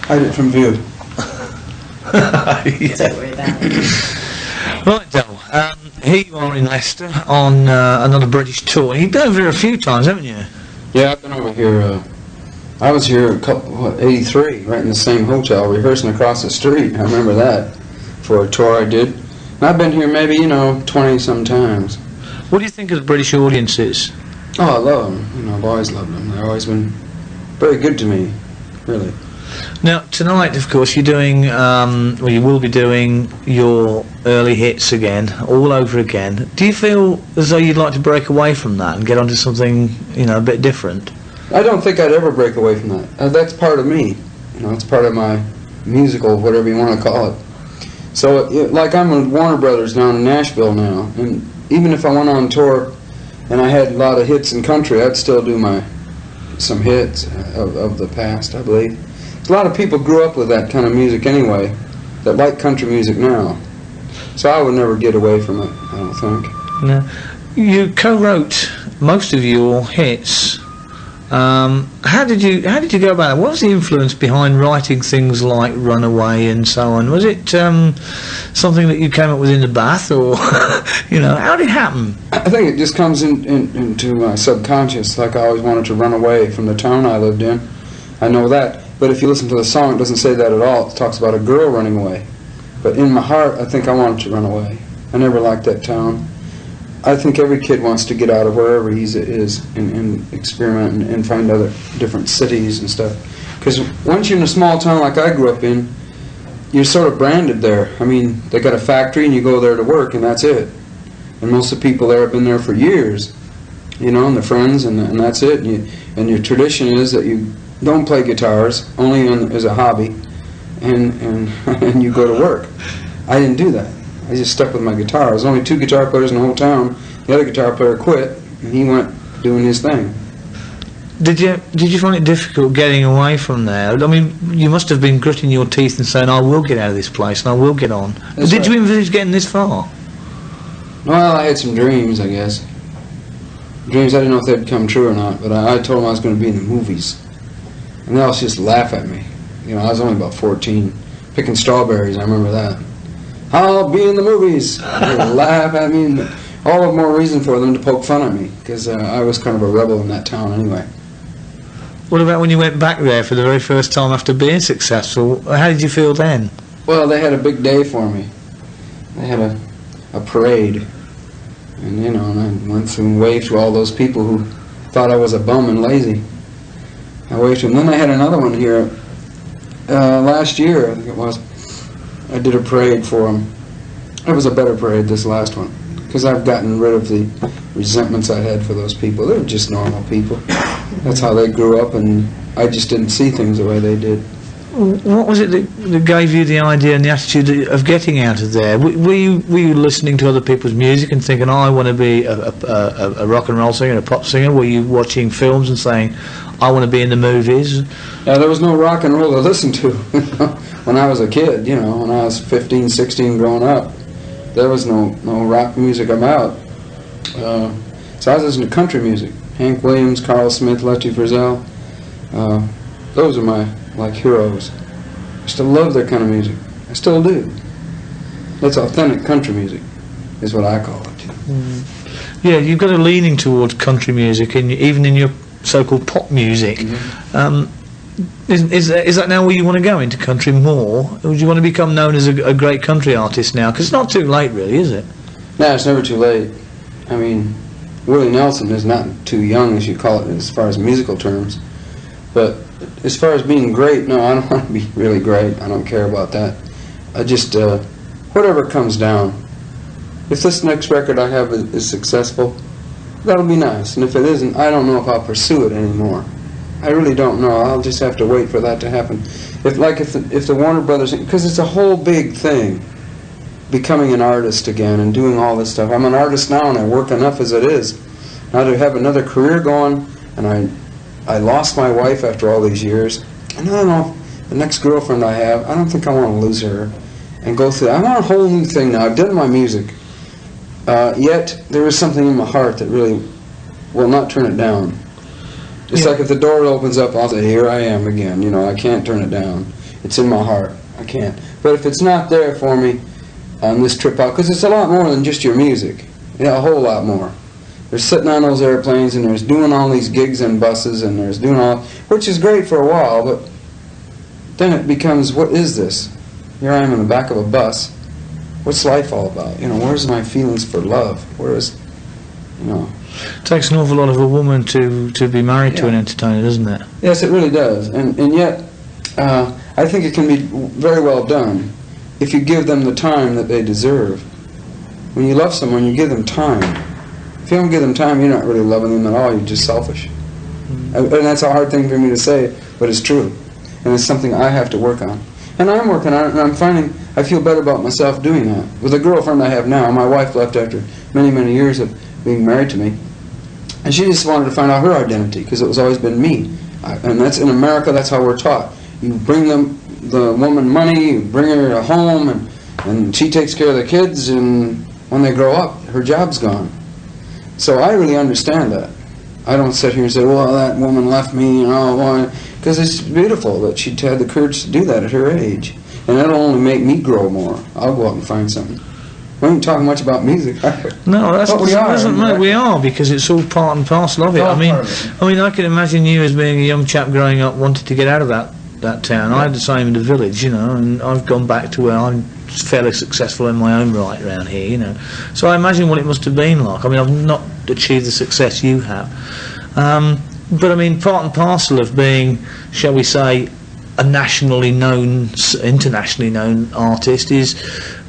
I did from View. Yeah. Don't worry about it. Right, Del. Here you are in Leicester on another British tour. You've been over here a few times, haven't you? Yeah, I've been over here. I was here 83, right in the same hotel, rehearsing across the street. I remember that for a tour I did. And I've been here maybe, 20-some times. What do you think of the British audiences? Oh, I love them. I've always loved them. They've always been very good to me, really. Now, tonight, of course, you're doing, you will be doing your early hits again, all over again. Do you feel as though you'd like to break away from that and get onto something, a bit different? I don't think I'd ever break away from that. That's part of me. It's part of my musical, whatever you want to call it. So, like I'm with Warner Brothers down in Nashville now, and even if I went on tour and I had a lot of hits in country, I'd still do some hits of the past, I believe. A lot of people grew up with that kind of music anyway, that like country music now. So I would never get away from it, I don't think. No. You co-wrote most of your hits. How did you go about it? What was the influence behind writing things like Runaway and so on? Was it something that you came up with in the bath, or how did it happen? I think it just comes into my subconscious, like I always wanted to run away from the town I lived in. I know that. But if you listen to the song, it doesn't say that at all. It talks about a girl running away. But in my heart, I think I wanted to run away. I never liked that town. I think every kid wants to get out of wherever he is and experiment and find other different cities and stuff. Because once you're in a small town like I grew up in, you're sort of branded there. I mean, they got a factory and you go there to work and that's it. And most of the people there have been there for years, and they're friends and that's it. And your tradition is that you don't play guitars, only as a hobby, and you go to work. I didn't do that. I just stuck with my guitar. There was only 2 guitar players in the whole town. The other guitar player quit, and he went doing his thing. Did you find it difficult getting away from there? I mean, you must have been gritting your teeth and saying, I will get out of this place and I will get on. That's did right. you envisage getting this far? Well, I had some dreams, I guess. Dreams, I didn't know if they'd come true or not, but I told them I was going to be in the movies. And they all just laugh at me. I was only about 14, picking strawberries, I remember that. I'll be in the movies. They laugh at me, and all the more reason for them to poke fun at me, because I was kind of a rebel in that town anyway. What about when you went back there for the very first time after being successful? How did you feel then? Well, they had a big day for me. They had a parade, and and I went through and waved to all those people who thought I was a bum and lazy. I waved to them. Then I had another one here last year, I think it was. I did a parade for them. It was a better parade, this last one, because I've gotten rid of the resentments I had for those people. They were just normal people. That's how they grew up, and I just didn't see things the way they did. What was it that gave you the idea and the attitude of getting out of there? Were you listening to other people's music and thinking, I want to be a rock and roll singer, a pop singer? Were you watching films and saying, I want to be in the movies? Yeah, there was no rock and roll to listen to when I was a kid, when I was 15, 16 growing up. There was no rock music about. So I was listening to country music. Hank Williams, Carl Smith, Letty Frizzell. Those are my heroes. I still love their kind of music. I still do. That's authentic country music, is what I call it. Yeah, you've got a leaning towards country music, and even in your so-called pop music. Mm-hmm. Is that now where you want to go into country more? Or do you want to become known as a great country artist now? Because it's not too late, really, is it? No, it's never too late. I mean, Willie Nelson is not too young, as you call it, as far as musical terms. But as far as being great, no, I don't want to be really great. I don't care about that. I just, whatever comes down. If this next record I have is successful, that'll be nice. And if it isn't, I don't know if I'll pursue it anymore. I really don't know. I'll just have to wait for that to happen. If the Warner Brothers, because it's a whole big thing, becoming an artist again and doing all this stuff. I'm an artist now and I work enough as it is. Now to have another career going, and I lost my wife after all these years, and I don't know, the next girlfriend I have, I don't think I want to lose her and go through. I want a whole new thing now. I've done my music. Yet there is something in my heart that really will not turn it down. It's like if the door opens up, I'll say, here I am again. I can't turn it down. It's in my heart. I can't. But if it's not there for me on this trip out, because it's a lot more than just your music. Yeah, a whole lot more. There's sitting on those airplanes, and there's doing all these gigs and buses, and there's doing all, which is great for a while, but then it becomes, what is this? Here I am in the back of a bus. What's life all about? You know, where's my feelings for love? Where's, you know. It takes an awful lot of a woman to be married to an entertainer, doesn't it? Yes, it really does. And yet, I think it can be very well done if you give them the time that they deserve. When you love someone, you give them time. If you don't give them time, you're not really loving them at all. You're just selfish. And that's a hard thing for me to say, but it's true. And it's something I have to work on. And I'm working on it, and I'm finding I feel better about myself doing that. With the girlfriend I have now, my wife left after many, many years of being married to me. And she just wanted to find out her identity, because it was always been me. And that's in America, that's how we're taught. You bring the woman money, you bring her a home, and she takes care of the kids, and when they grow up, her job's gone. So I really understand that. I don't sit here and say, well, that woman left me, you know, because it's beautiful that she'd had the courage to do that at her age. And that'll only make me grow more. I'll go out and find something. We ain't talking much about music. No, that's but we are. Doesn't matter. We are, because it's all part and parcel of it. I mean, I can imagine you as being a young chap growing up wanted to get out of that town. I had the same in the village, you know, and I've gone back to where I'm fairly successful in my own right around here, you know. So I imagine what it must have been like. I mean, I've not achieved the success you have. But I mean, part and parcel of being, shall we say, a nationally known, internationally known artist is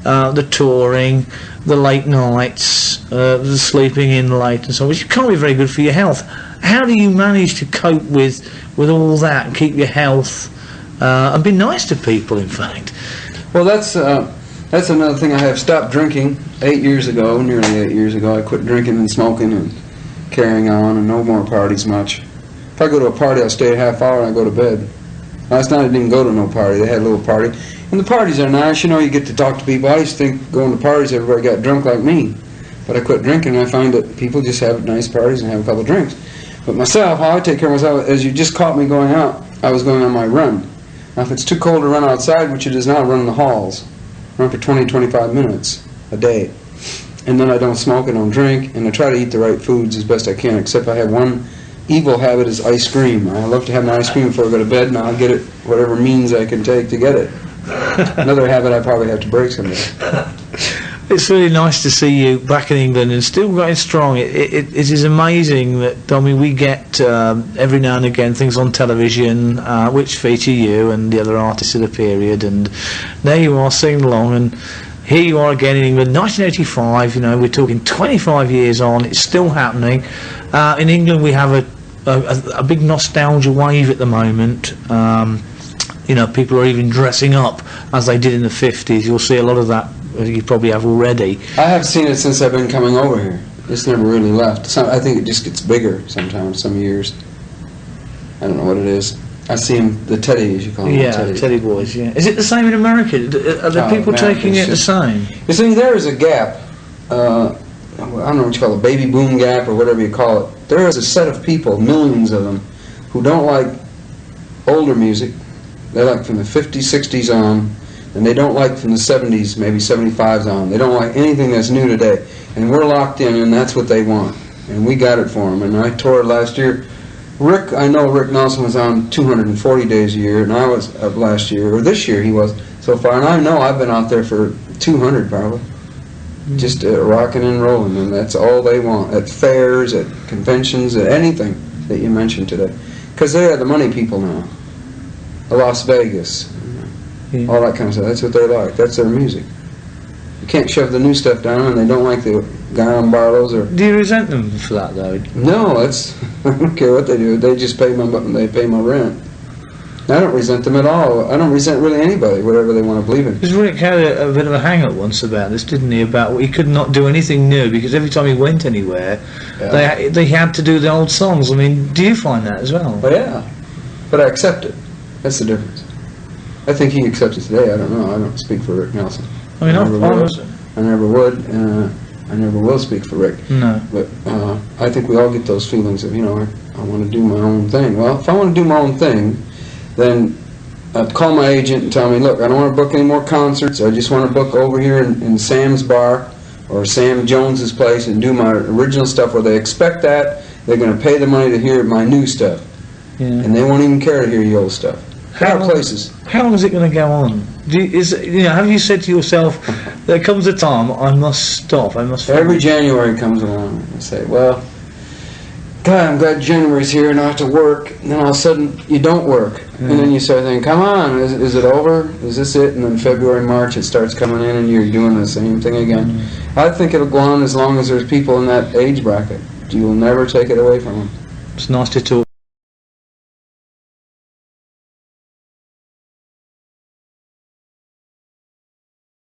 the touring, the late nights, the sleeping in late and so on, which can't be very good for your health. How do you manage to cope with all that and keep your health and be nice to people, in fact? Well, that's another thing I have stopped drinking 8 years ago, nearly 8 years ago. I quit drinking and smoking and carrying on, and no more parties much. If I go to a party, I'll stay a half hour and I go to bed. Last night I didn't go to no party. They had a little party. And the parties are nice, you know, you get to talk to people. I used to think going to parties everybody got drunk like me. But I quit drinking, and I find that people just have nice parties and have a couple of drinks. But myself, how I take care of myself, as you just caught me going out, I was going on my run. Now if it's too cold to run outside, which it is now, run in the halls. Run for 20, 25 minutes a day. And then I don't smoke, I don't drink, and I try to eat the right foods as best I can, except I have one evil habit is ice cream. I love to have my ice cream before I go to bed, and I'll get it whatever means I can take to get it. Another habit I probably have to break someday. It's really nice to see you back in England and still going strong. It is amazing that, I mean, we get every now and again things on television which feature you and the other artists of the period, and there you are singing along, and here you are again in England, 1985, you know, we're talking 25 years on, it's still happening. In England we have a big nostalgia wave at the moment. You know, people are even dressing up as they did in the 50s. You'll see a lot of that, you probably have already. I have seen it since I've been coming over here. It's never really left. I think it just gets bigger sometimes, some years. I don't know what it is. I see them, the Teddy, as you call them. Yeah, Teddy boys, yeah. Is it the same in America? Are the people taking it the same? You see, there is a gap. I don't know what you call it, baby boom gap or whatever you call it. There is a set of people, millions of them, who don't like older music. They like from the 50s, 60s on, and they don't like from the 70s, maybe 75s on. They don't like anything that's new today. And we're locked in, and that's what they want. And we got it for them. And I toured last year. I know Rick Nelson was on 240 days a year, and I was up last year, or this year he was so far. And I know I've been out there for 200 probably. Just rocking and rolling, and that's all they want. At fairs, at conventions, at anything that you mentioned today. Because they are the money people now. Las Vegas, all that kind of stuff. That's what they're like. That's their music. You can't shove the new stuff down, and they don't like the guy on Barlow's. Or do you resent them for that, though? No, I don't care what they do. They just pay my rent. I don't resent them at all. I don't resent really anybody, whatever they want to believe in. Because Rick had a bit of a hang-up once about this, didn't he? About he could not do anything new because every time he went anywhere, they had to do the old songs. I mean, do you find that as well? Well, yeah, but I accept it. That's the difference. I think he accepts it today. I don't know. I don't speak for Rick Nelson. I mean, I never would, and I never will speak for Rick. No. But I think we all get those feelings of, you know, I want to do my own thing. Well, if I want to do my own thing, then call my agent and tell me, look, I don't want to book any more concerts. I just want to book over here in Sam's bar or Sam Jones's place and do my original stuff where they expect that. They're going to pay the money to hear my new stuff. Yeah. And they won't even care to hear your old stuff. There are places. How long is it going to go on? Have you said to yourself, there comes a time I must stop, I must... Every January comes along. I say, well, God, I'm glad January's here and I have to work. And then all of a sudden, you don't work. And then you start thinking, come on, is it over? Is this it? And then February, March, it starts coming in and you're doing the same thing again. I think it'll go on as long as there's people in that age bracket. You will never take it away from them. It's nice to talk